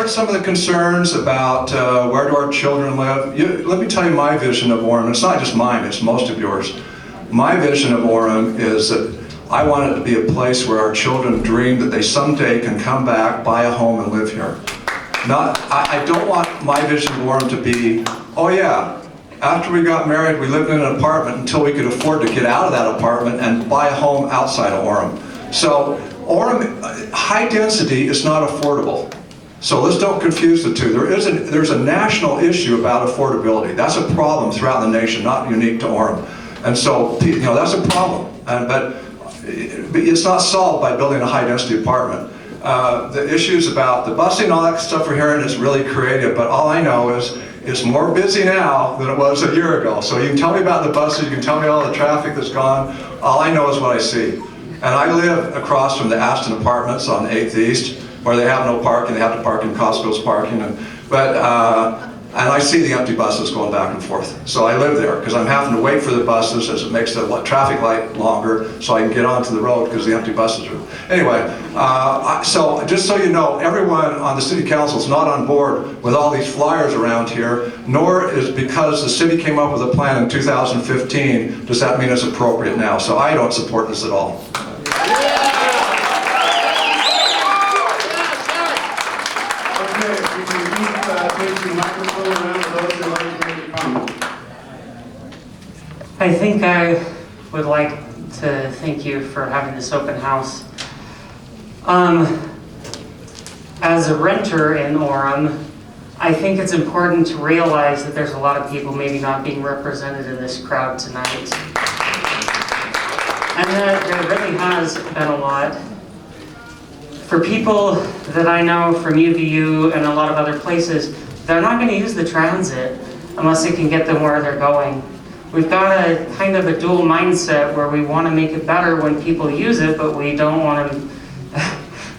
heard some of the concerns about where do our children live. Let me tell you my vision of Orem. It's not just mine, it's most of yours. My vision of Orem is that I want it to be a place where our children dream that they someday can come back, buy a home, and live here. I don't want my vision of Orem to be, oh yeah, after we got married, we lived in an apartment until we could afford to get out of that apartment and buy a home outside of Orem. So Orem, high density is not affordable. So let's don't confuse the two. There's a national issue about affordability. That's a problem throughout the nation, not unique to Orem. And so, that's a problem. But it's not solved by building a high density apartment. The issues about the busing, all that stuff we're hearing is really creative, but all I know is it's more busy now than it was a year ago. So you can tell me about the buses, you can tell me all the traffic that's gone. All I know is what I see. And I live across from the Aston Apartments on 8th East, where they have no parking, they have to park in Costco's parking. And I see the empty buses going back and forth. So I live there because I'm having to wait for the buses as it makes the traffic light longer so I can get onto the road because the empty buses are. Anyway, so just so you know, everyone on the City Council is not on board with all these flyers around here, nor is because the city came up with a plan in 2015, does that mean it's appropriate now. So I don't support this at all. I think I would like to thank you for having this open house. As a renter in Orem, I think it's important to realize that there's a lot of people maybe not being represented in this crowd tonight. And that there really has been a lot. For people that I know from UVU and a lot of other places, they're not going to use the transit unless it can get them where they're going. We've got a kind of a dual mindset where we want to make it better when people use it, but we don't want to,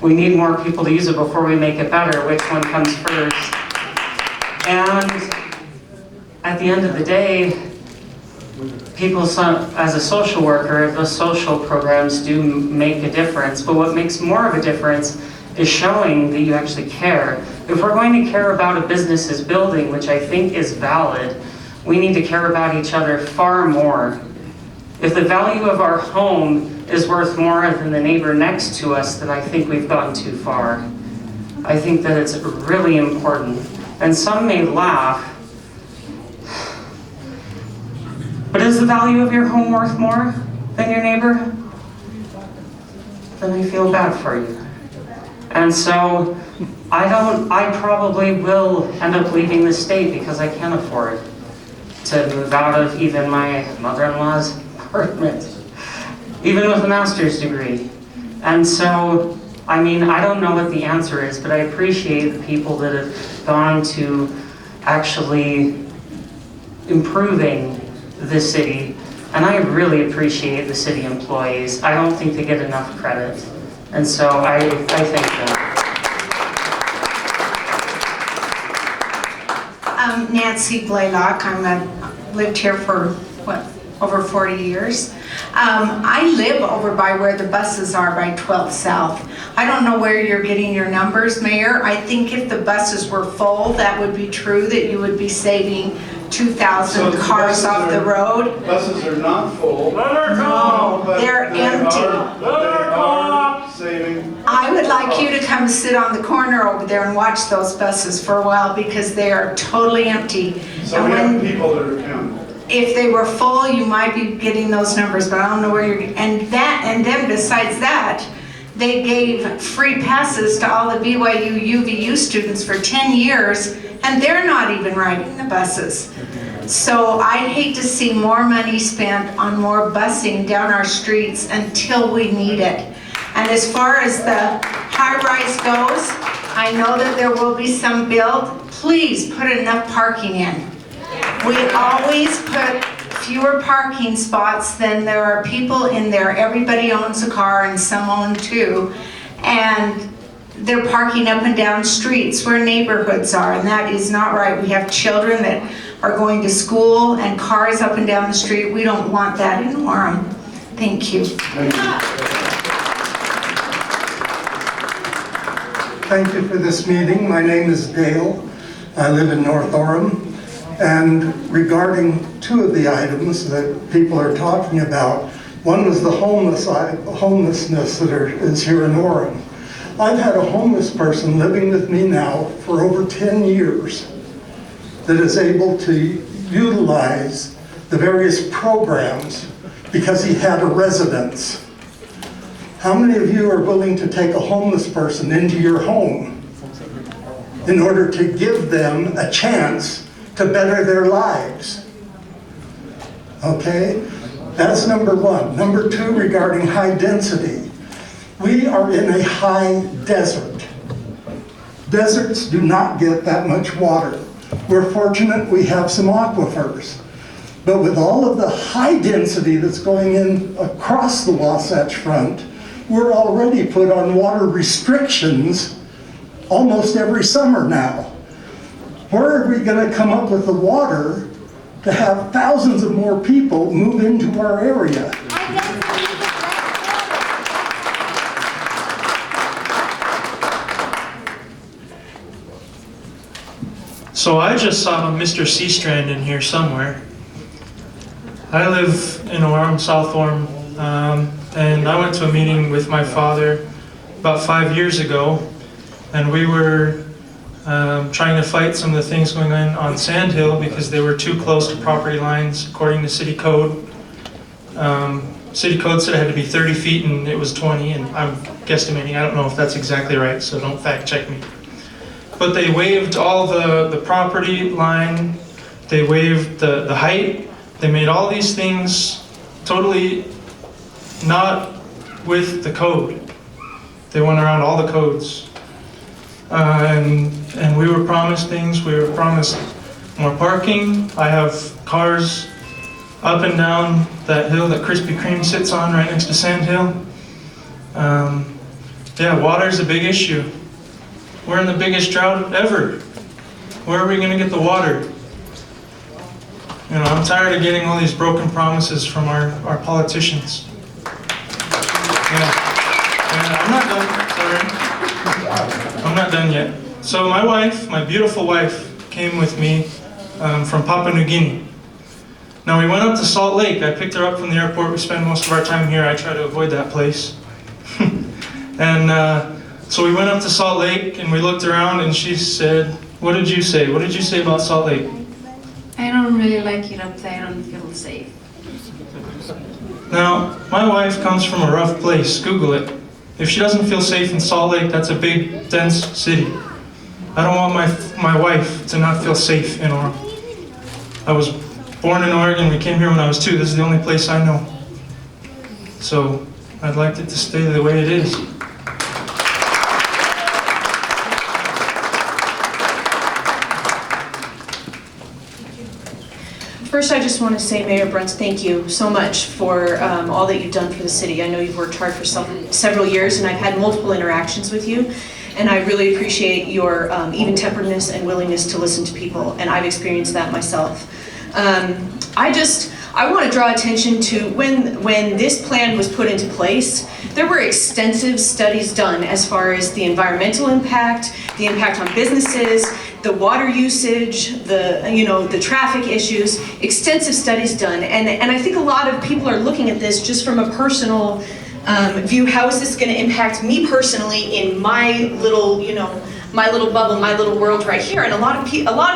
we need more people to use it before we make it better. Which one comes first? And at the end of the day, people, as a social worker, the social programs do make a difference, but what makes more of a difference is showing that you actually care. If we're going to care about a business's building, which I think is valid, we need to care about each other far more. If the value of our home is worth more than the neighbor next to us, then I think we've gone too far. I think that it's really important. And some may laugh, but is the value of your home worth more than your neighbor? Then I feel bad for you. And so I probably will end up leaving the state because I can't afford to move out of even my mother-in-law's apartment, even with a master's degree. And so, I mean, I don't know what the answer is, but I appreciate the people that have gone to actually improving the city, and I really appreciate the city employees. I don't think they get enough credit, and so I thank them. Nancy Blaylock. I've lived here for, over 40 years. I live over by where the buses are by 12th South. I don't know where you're getting your numbers, Mayor. I think if the buses were full, that would be true, that you would be saving 2,000 cars off the road. Buses are not full. No, they're empty. They are saving. I would like you to come sit on the corner over there and watch those buses for a while because they are totally empty. So we have people that are counting. If they were full, you might be getting those numbers, but I don't know where you're. And then besides that, they gave free passes to all the BYU UVU students for 10 years, and they're not even riding the buses. So I hate to see more money spent on more busing down our streets until we need it. And as far as the high-rise goes, I know that there will be some built. Please put enough parking in. We always put fewer parking spots than there are people in there. Everybody owns a car and some own two. And they're parking up and down streets where neighborhoods are, and that is not right. We have children that are going to school and cars up and down the street. We don't want that in Orem. Thank you. Thank you for this meeting. My name is Dale. I live in North Orem. And regarding two of the items that people are talking about, one was the homelessness that is here in Orem. I've had a homeless person living with me now for over 10 years that is able to utilize the various programs because he had a residence. How many of you are willing to take a homeless person into your home in order to give them a chance to better their lives? Okay, that's number one. Number two, regarding high density. We are in a high desert. Deserts do not get that much water. We're fortunate we have some aquifers. But with all of the high density that's going in across the Wasatch Front, we're already put on water restrictions almost every summer now. Where are we going to come up with the water to have thousands of more people move into our area? So I just saw Mr. Seastrand in here somewhere. I live in Orem, South Orem, and I went to a meeting with my father about 5 years ago, and we were trying to fight some of the things going on Sand Hill because they were too close to property lines according to city code. City code said it had to be 30 feet and it was 20, and I'm guesstimating. I don't know if that's exactly right, so don't fact check me. But they waived all the property line, they waived the height, they made all these things totally not with the code. They went around all the codes. And we were promised things. We were promised more parking. I have cars up and down that hill that Krispy Kreme sits on right next to Sand Hill. Yeah, water's a big issue. We're in the biggest drought ever. Where are we going to get the water? You know, I'm tired of getting all these broken promises from our politicians. Yeah. And I'm not done, sorry. I'm not done yet. So my wife, my beautiful wife, came with me from Papua New Guinea. Now we went up to Salt Lake. I picked her up from the airport. We spend most of our time here. I try to avoid that place. And so we went up to Salt Lake and we looked around and she said, "What did you say? What did you say about Salt Lake?" I don't really like it up there. I don't feel safe. Now, my wife comes from a rough place. Google it. If she doesn't feel safe in Salt Lake, that's a big, dense city. I don't want my wife to not feel safe in Orem. I was born in Oregon. We came here when I was 2. This is the only place I know. So I'd like it to stay the way it is. First, I just want to say, Mayor Bruns, thank you so much for all that you've done for the city. I know you've worked hard for several years, and I've had multiple interactions with you, and I really appreciate your even-temperedness and willingness to listen to people, and I've experienced that myself. I want to draw attention to when this plan was put into place, there were extensive studies done as far as the environmental impact, the impact on businesses, the water usage, the traffic issues, extensive studies done. And I think a lot of people are looking at this just from a personal view. How is this going to impact me personally in my little, my little bubble, my little world right here? And a lot of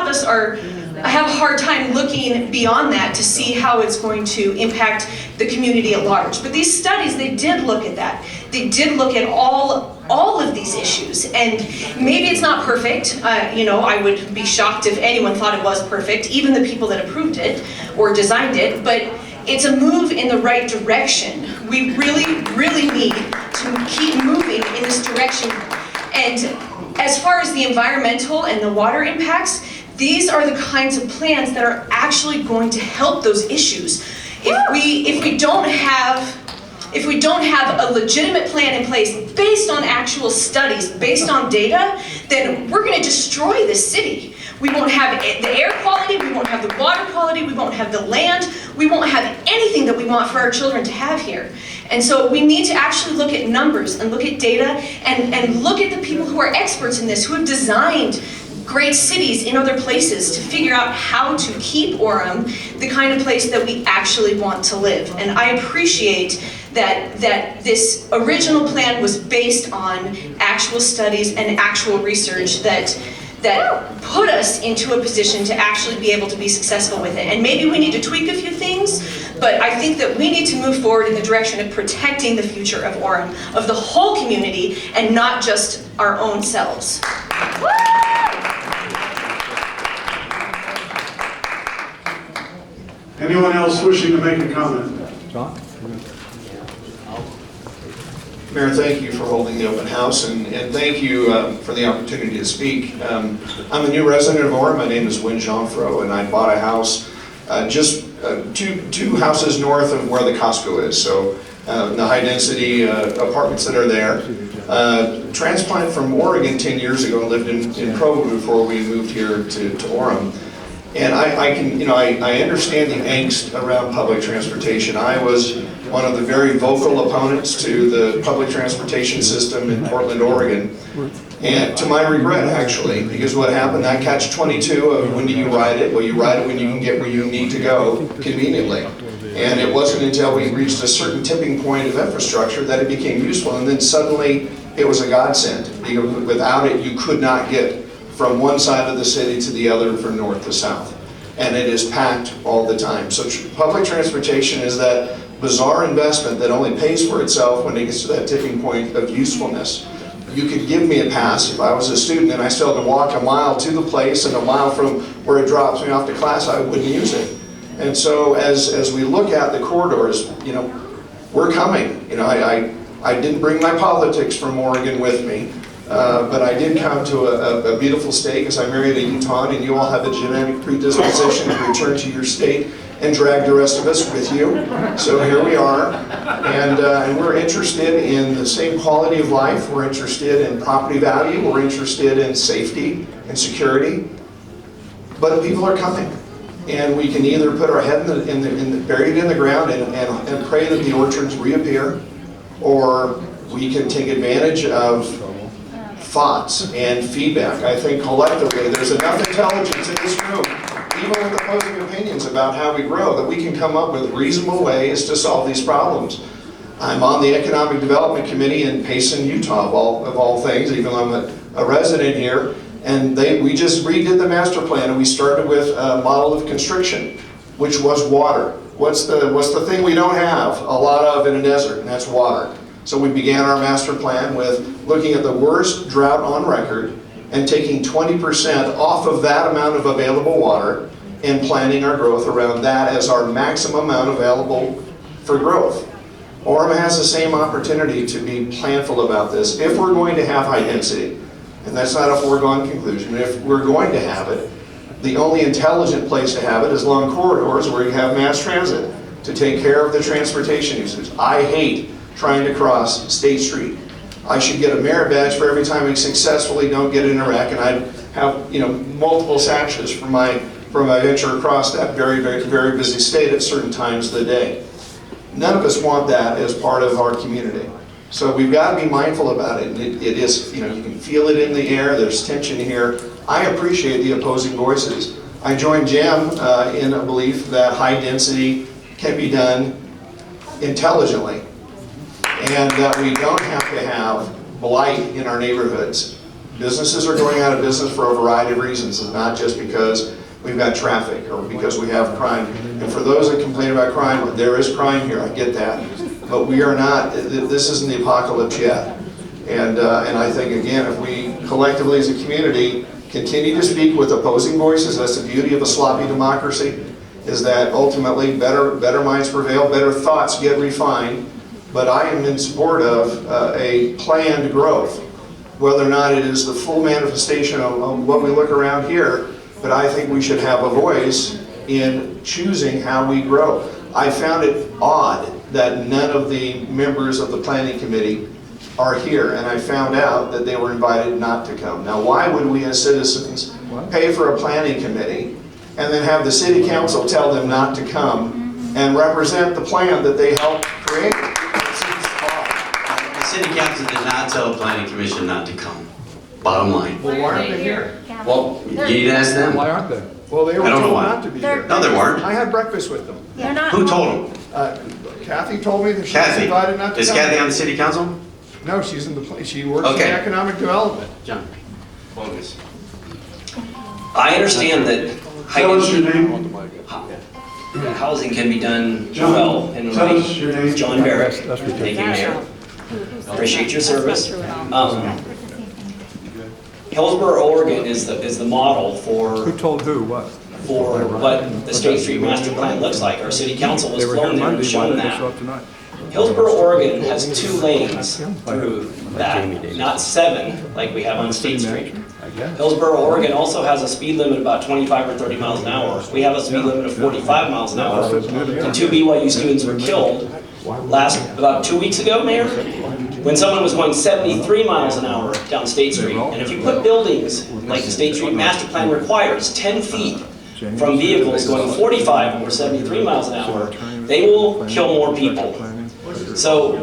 us have a hard time looking beyond that to see how it's going to impact the community at large. But these studies, they did look at that. They did look at all of these issues, and maybe it's not perfect. I would be shocked if anyone thought it was perfect, even the people that approved it or designed it, but it's a move in the right direction. We really, really need to keep moving in this direction. And as far as the environmental and the water impacts, these are the kinds of plans that are actually going to help those issues. If we don't have a legitimate plan in place based on actual studies, based on data, then we're gonna destroy this city. We won't have the air quality, we won't have the water quality, we won't have the land, we won't have anything that we want for our children to have here. And so we need to actually look at numbers and look at data and look at the people who are experts in this, who have designed great cities in other places to figure out how to keep Orem the kind of place that we actually want to live. And I appreciate that this original plan was based on actual studies and actual research that put us into a position to actually be able to be successful with it. And maybe we need to tweak a few things, but I think that we need to move forward in the direction of protecting the future of Orem, of the whole community, and not just our own selves. Anyone else wishing to make a comment? Mayor, thank you for holding the open house, and thank you for the opportunity to speak. I'm a new resident of Orem. My name is Wynn Jeanfro, and I bought a house just two houses north of where the Costco is, so the high-density apartments that are there. Transplant from Oregon 10 years ago, and lived in Provo before we moved here to Orem. And I understand the angst around public transportation. I was one of the very vocal opponents to the public transportation system in Portland, Oregon. And to my regret, actually, because what happened, that catch-22 of when do you ride it? Well, you ride it when you can get where you need to go conveniently. And it wasn't until we reached a certain tipping point of infrastructure that it became useful. And then suddenly it was a godsend. Because without it, you could not get from one side of the city to the other, from north to south. And it is packed all the time. So public transportation is that bizarre investment that only pays for itself when it gets to that tipping point of usefulness. You could give me a pass if I was a student and I still had to walk a mile to the place and a mile from where it drops me off to class, I wouldn't use it. And so as we look at the corridors, we're coming. I didn't bring my politics from Oregon with me. But I did come to a beautiful state because I married a Utahn, and you all have a genetic predisposition to return to your state and drag the rest of us with you. So here we are, and we're interested in the same quality of life. We're interested in property value. We're interested in safety and security. But people are coming, and we can either put our head buried in the ground and pray that the orchards reappear, or we can take advantage of thoughts and feedback. I think collectively there's enough intelligence in this room, even with opposing opinions about how we grow, that we can come up with reasonable ways to solve these problems. I'm on the Economic Development Committee in Payson, Utah, of all things, even though I'm a resident here, and we just redid the master plan, and we started with a model of constriction, which was water. What's the thing we don't have a lot of in a desert, and that's water. So we began our master plan with looking at the worst drought on record and taking 20% off of that amount of available water and planning our growth around that as our maximum amount available for growth. Orem has the same opportunity to be planful about this if we're going to have high density. And that's not a foregone conclusion. If we're going to have it, the only intelligent place to have it is along corridors where you have mass transit to take care of the transportation uses. I hate trying to cross State Street. I should get a merit badge for every time I successfully don't get in a wreck, and I'd have multiple sashes for my venture across that very, very, very busy state at certain times of the day. None of us want that as part of our community. So we've got to be mindful about it. It is, you can feel it in the air. There's tension here. I appreciate the opposing voices. I join Jim in a belief that high density can be done intelligently, and that we don't have to have blight in our neighborhoods. Businesses are going out of business for a variety of reasons. It's not just because we've got traffic or because we have crime. And for those that complain about crime, there is crime here, I get that. But we are not, this isn't the apocalypse yet. And I think, again, if we collectively as a community continue to speak with opposing voices, that's the beauty of a sloppy democracy, is that ultimately better minds prevail, better thoughts get refined. But I am in support of a planned growth, whether or not it is the full manifestation of what we look around here, but I think we should have a voice in choosing how we grow. I found it odd that none of the members of the planning committee are here, and I found out that they were invited not to come. Now, why would we as citizens pay for a planning committee and then have the city council tell them not to come and represent the plan that they helped create? The city council did not tell the planning commission not to come. Bottom line. Well, why aren't they here? Well, you need to ask them. Why aren't they? Well, they were I don't know told why. not to be here. No, they weren't. I had breakfast with them. They're not. Who told them? Kathy told me that she was Kathy. invited not to Is come. Kathy on the city council? No, she's in the, she works in Okay. economic development. John. Bogus. I understand that Tell us your name. housing can be done John, well in tell us your name. John Barrett. Thank you, Mayor. Appreciate your service. Hillsborough, Oregon is the model Who told who, what? for what the State Street Master Plan looks like. Our city council was They were here flown there and Monday, why shown did they show that. up tonight? Hillsborough, Oregon has 2 lanes through that, not 7 like we have on State Street. Hillsborough, Oregon also has a speed limit of about 25 or 30 miles an hour. We have a speed limit of 45 miles an hour. And 2 BYU students were killed about 2 weeks ago, Mayor, when someone was going 73 miles an hour down State Street. And if you put buildings like the State Street Master Plan requires 10 feet from vehicles going 45 or 73 miles an hour, they will kill more people. So,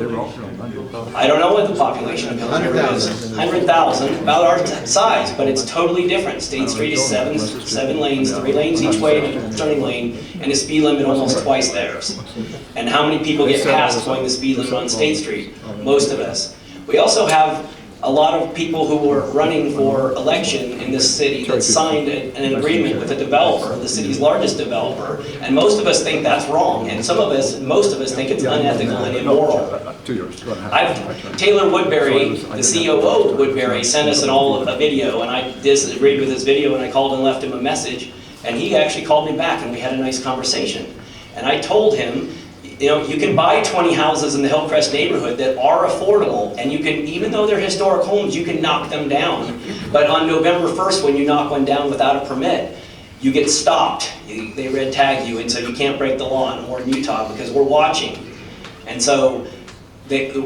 I don't know what the population of Hillsborough is. 100,000, about our size, but it's totally different. State Street is seven lanes, 3 lanes each way and a turning lane, and a speed limit almost twice theirs. And how many people get past going the speed limit on State Street? Most of us. We also have a lot of people who were running for election in this city that signed an agreement with a developer, the city's largest developer, and most of us think that's wrong, and most of us think it's unethical and immoral. Taylor Woodbury, the COO of Woodbury, sent us a video, and I disagreed with his video, and I called and left him a message, and he actually called me back, and we had a nice conversation. And I told him, you know, you can buy 20 houses in the Hillcrest neighborhood that are affordable, and you can, even though they're historic homes, you can knock them down. But on November 1st, when you knock one down without a permit, you get stopped. They red tag you, and so you can't break the law in Orem, Utah, because we're watching. And so,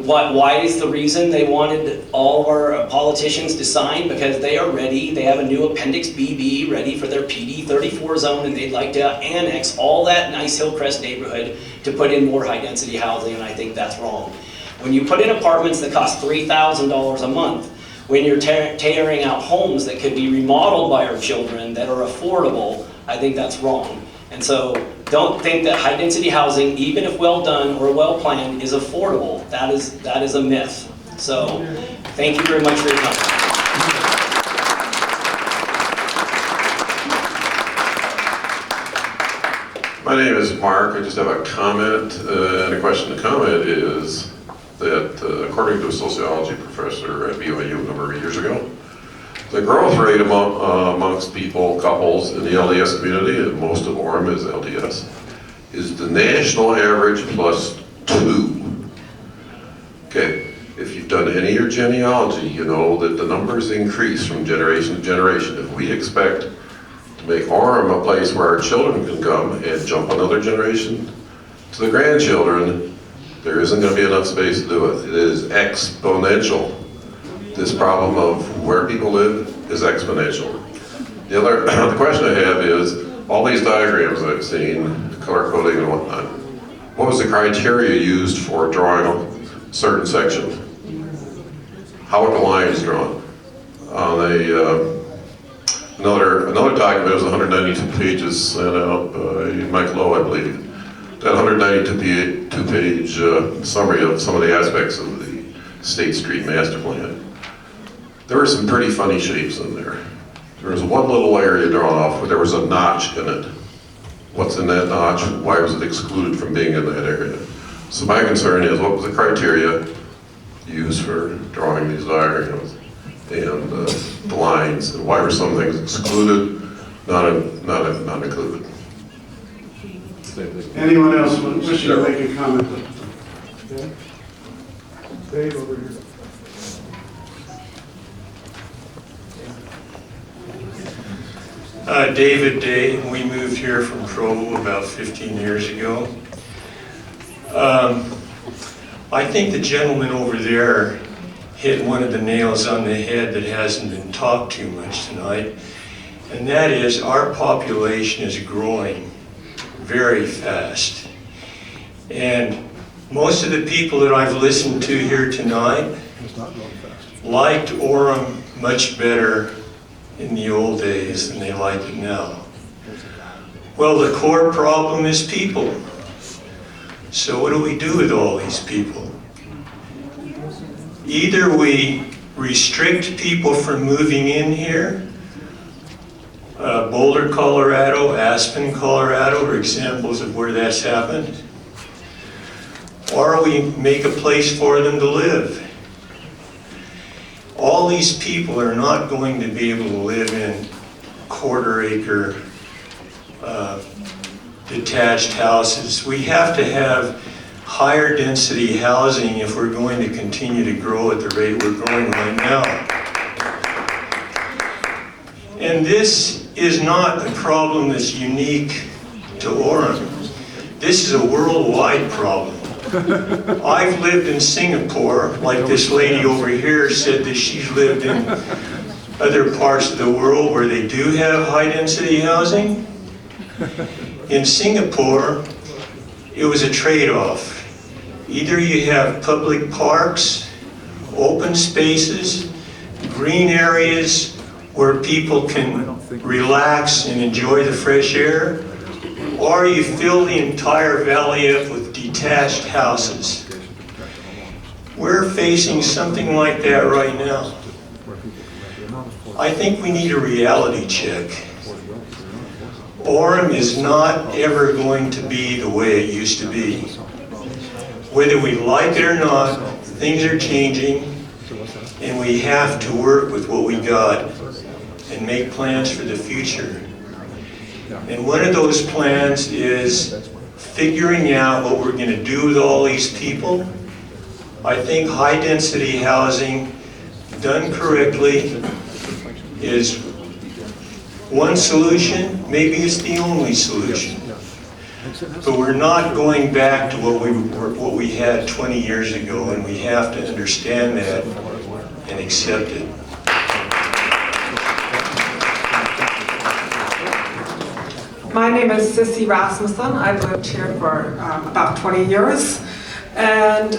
why is the reason they wanted all of our politicians to sign? Because they are ready, they have a new Appendix BB ready for their PD 34 zone, and they'd like to annex all that nice Hillcrest neighborhood to put in more high-density housing, and I think that's wrong. When you put in apartments that cost $3,000 a month, when you're tearing out homes that could be remodeled by our children that are affordable, I think that's wrong. And so, don't think that high-density housing, even if well done or well planned, is affordable. That is a myth. So, thank you very much for your time. My name is Mark. I just have a comment and a question. The comment is that according to a sociology professor at BYU a number of years ago, the growth rate amongst people, couples in the LDS community, and most of Orem is LDS, is the national average plus 2. Okay, if you've done any of your genealogy, you know that the numbers increase from generation to generation. If we expect to make Orem a place where our children can come and jump another generation to the grandchildren, there isn't going to be enough space to do it. It is exponential. This problem of where people live is exponential. The question I have is, all these diagrams I've seen, color coding and whatnot, what was the criteria used for drawing a certain section? How are the lines drawn? On another document, it was 192 pages sent out by Mike Lowe, I believe. That 192-page summary of some of the aspects of the State Street Master Plan. There were some pretty funny shapes in there. There was one little area drawn off where there was a notch in it. What's in that notch? Why was it excluded from being in that area? So my concern is, what was the criteria used for drawing these diagrams and the lines, and why were some things excluded, not included? Anyone else wishing to make a comment? Okay. Dave, over here. David Day. We moved here from Provo about 15 years ago. I think the gentleman over there hit one of the nails on the head that hasn't been talked too much tonight, and that is our population is growing very fast. And most of the people that I've listened to here tonight liked Orem much better in the old days than they like it now. Well, the core problem is people. So what do we do with all these people? Either we restrict people from moving in here. Boulder, Colorado, Aspen, Colorado are examples of where that's happened. Or we make a place for them to live. All these people are not going to be able to live in quarter-acre detached houses. We have to have higher density housing if we're going to continue to grow at the rate we're growing right now. And this is not a problem that's unique to Orem. This is a worldwide problem. I've lived in Singapore, like this lady over here said that she's lived in other parts of the world where they do have high-density housing. In Singapore, it was a trade-off. Either you have public parks, open spaces, green areas where people can relax and enjoy the fresh air, or you fill the entire valley up with detached houses. We're facing something like that right now. I think we need a reality check. Orem is not ever going to be the way it used to be. Whether we like it or not, things are changing, and we have to work with what we got and make plans for the future. And one of those plans is figuring out what we're going to do with all these people. I think high-density housing, done correctly, is one solution. Maybe it's the only solution. But we're not going back to what we had 20 years ago, and we have to understand that and accept it. My name is Sissy Rasmussen. I've lived here for about 20 years. And,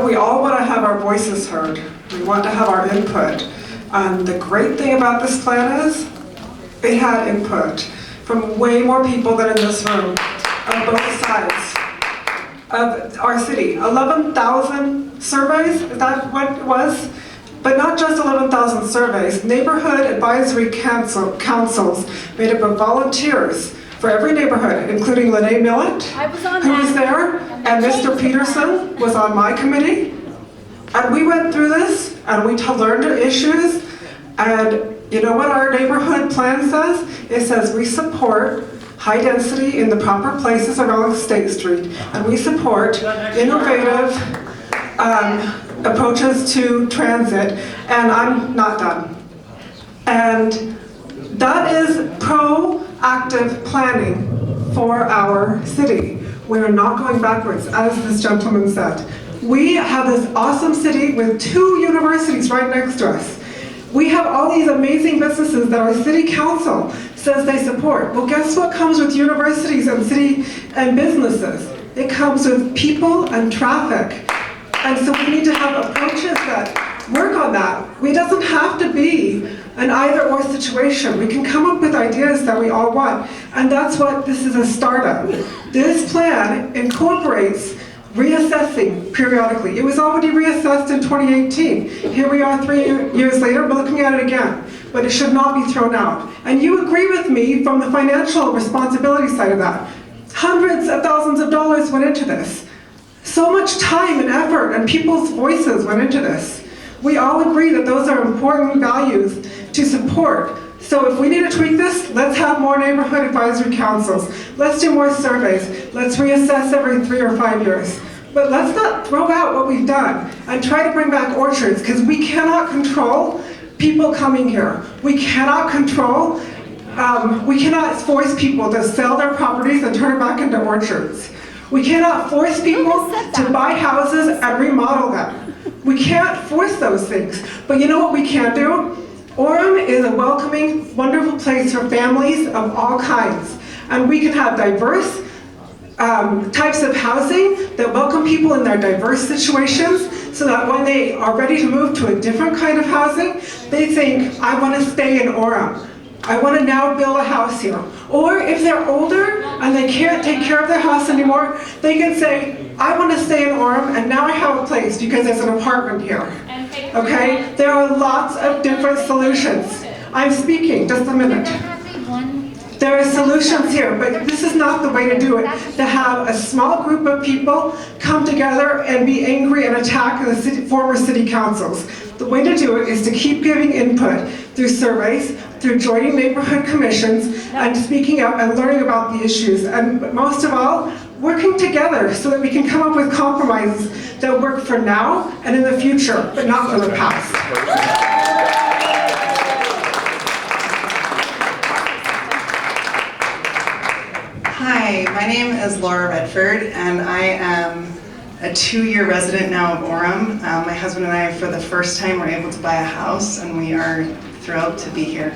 we all want to have our voices heard. We want to have our input. And the great thing about this plan is it had input from way more people than in this room on both sides of our city. 11,000 surveys, is that what it was? But not just 11,000 surveys. Neighborhood advisory councils made up of volunteers for every neighborhood, including Lene Millett, who was there, and Mr. Peterson was on my committee. And we went through this, and we learned the issues, and you know what our neighborhood plan says? It says we support high density in the proper places around State Street, and we support innovative approaches to transit, and I'm not done. And that is proactive planning for our city. We're not going backwards, as this gentleman said. We have this awesome city with 2 universities right next to us. We have all these amazing businesses that our city council says they support. Well, guess what comes with universities and city and businesses? It comes with people and traffic. And so we need to have approaches that work on that. It doesn't have to be an either-or situation. We can come up with ideas that we all want. And that's what this is a start of. This plan incorporates reassessing periodically. It was already reassessed in 2018. Here we are 3 years later, we're looking at it again. But it should not be thrown out. And you agree with me from the financial responsibility side of that. Hundreds of thousands of dollars went into this. So much time and effort and people's voices went into this. We all agree that those are important values to support. So if we need to tweak this, let's have more neighborhood advisory councils. Let's do more surveys. Let's reassess every 3 or 5 years. But let's not throw out what we've done and try to bring back orchards, because we cannot control people coming here. We cannot control, we cannot force people to sell their properties and turn it back into orchards. We cannot force people to buy houses and remodel them. We can't force those things. But you know what we can do? Orem is a welcoming, wonderful place for families of all kinds. And we can have diverse types of housing that welcome people in their diverse situations, so that when they are ready to move to a different kind of housing, they think, I want to stay in Orem. I want to now build a house here. Or if they're older and they can't take care of their house anymore, they can say, I want to stay in Orem and now I have a place because there's an apartment here. Okay? There are lots of different solutions. I'm speaking, just a minute. There are solutions here, but this is not the way to do it. To have a small group of people come together and be angry and attack the former city councils. The way to do it is to keep giving input through surveys, through joining neighborhood commissions, and speaking up and learning about the issues. And most of all, working together so that we can come up with compromises that work for now and in the future, but not for the past. Hi, my name is Laura Redford, and I am a 2-year resident now of Orem. My husband and I, for the first time, were able to buy a house, and we are thrilled to be here.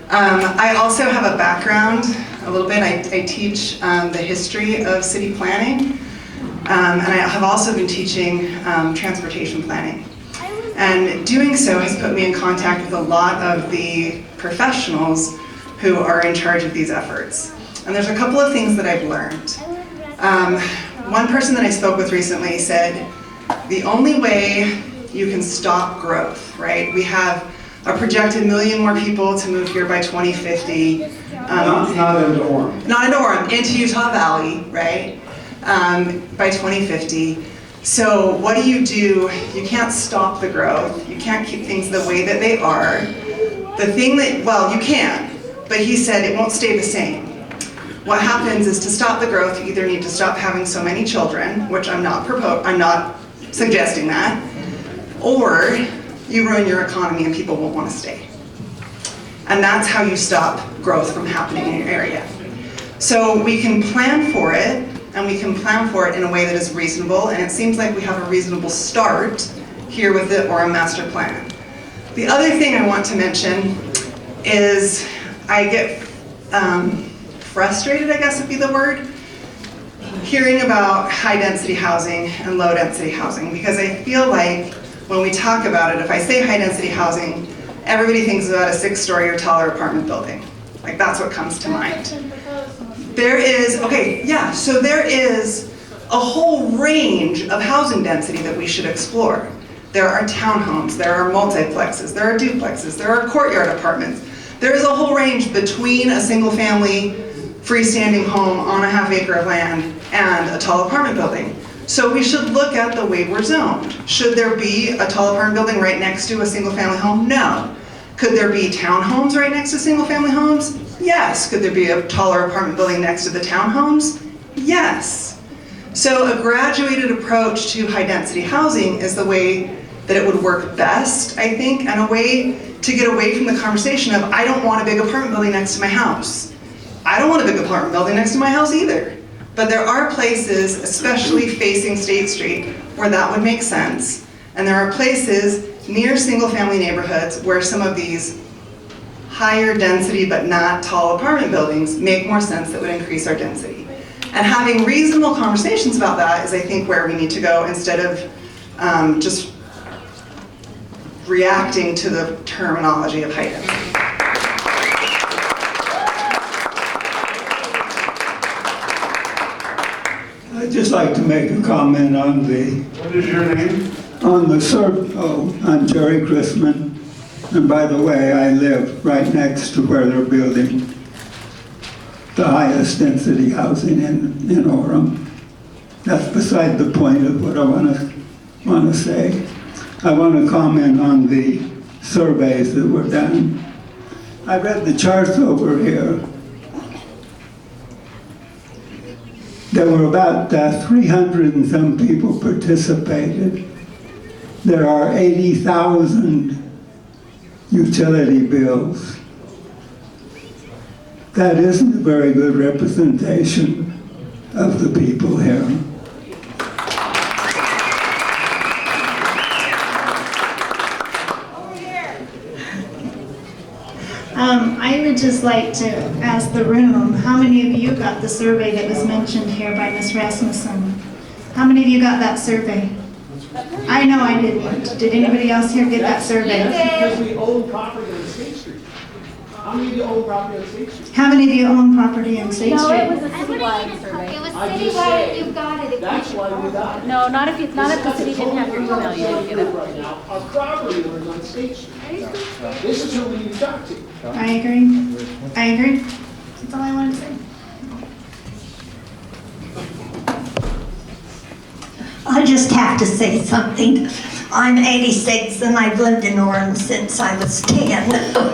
I also have a background, a little bit. I teach the history of city planning, and I have also been teaching transportation planning. And doing so has put me in contact with a lot of the professionals who are in charge of these efforts. And there's a couple of things that I've learned. One person that I spoke with recently said, the only way you can stop growth, right? We have a projected 1 million more people to move here by 2050. Not into Orem. Not into Orem, into Utah Valley, right? By 2050. So what do? You can't stop the growth. You can't keep things the way that they are. The thing that, well, you can, but he said it won't stay the same. What happens is, to stop the growth, you either need to stop having so many children, which I'm not suggesting that, or you ruin your economy and people won't want to stay. And that's how you stop growth from happening in your area. So we can plan for it, and we can plan for it in a way that is reasonable, and it seems like we have a reasonable start here with the Orem Master Plan. The other thing I want to mention is I get frustrated, I guess would be the word, hearing about high density housing and low density housing, because I feel like when we talk about it, if I say high density housing, everybody thinks about a 6-story or taller apartment building. Like, that's what comes to mind. There is a whole range of housing density that we should explore. There are townhomes, there are multiplexes, there are duplexes, there are courtyard apartments. There is a whole range between a single family freestanding home on a half-acre of land and a tall apartment building. So we should look at the way we're zoned. Should there be a tall apartment building right next to a single-family home? No. Could there be townhomes right next to single-family homes? Yes. Could there be a taller apartment building next to the townhomes? Yes. So a graduated approach to high-density housing is the way that it would work best, I think, and a way to get away from the conversation of, I don't want a big apartment building next to my house. I don't want a big apartment building next to my house either. But there are places, especially facing State Street, where that would make sense. And there are places near single-family neighborhoods where some of these higher density but not tall apartment buildings make more sense, that would increase our density. And having reasonable conversations about that is, I think, where we need to go, instead of just reacting to the terminology of high density. I'd just like to make a comment on the... What is your name? On the I'm Jerry Chrisman. And by the way, I live right next to where they're building the highest density housing in Orem. That's beside the point of what I want to say. I want to comment on the surveys that were done. I read the charts over here. There were about 300 and some people participated. There are 80,000 utility bills. That isn't a very good representation of the people here. I would just like to ask the room, how many of you got the survey that was mentioned here by Ms. Rasmussen? How many of you got that survey? I know I didn't. Did anybody else here get that survey? Because we own property on State Street. How many of you own property on State Street? How many of you own property on State No, Street? it was a citywide survey. It was citywide, you got it. That's why we got it. No, not if the city didn't have your email, you didn't get it. Right now, our property owners on State Street. This is who we need to talk to. I agree. I agree. That's all I wanted to say. I just have to say something. I'm 86 and I've lived in Orem since I was 10.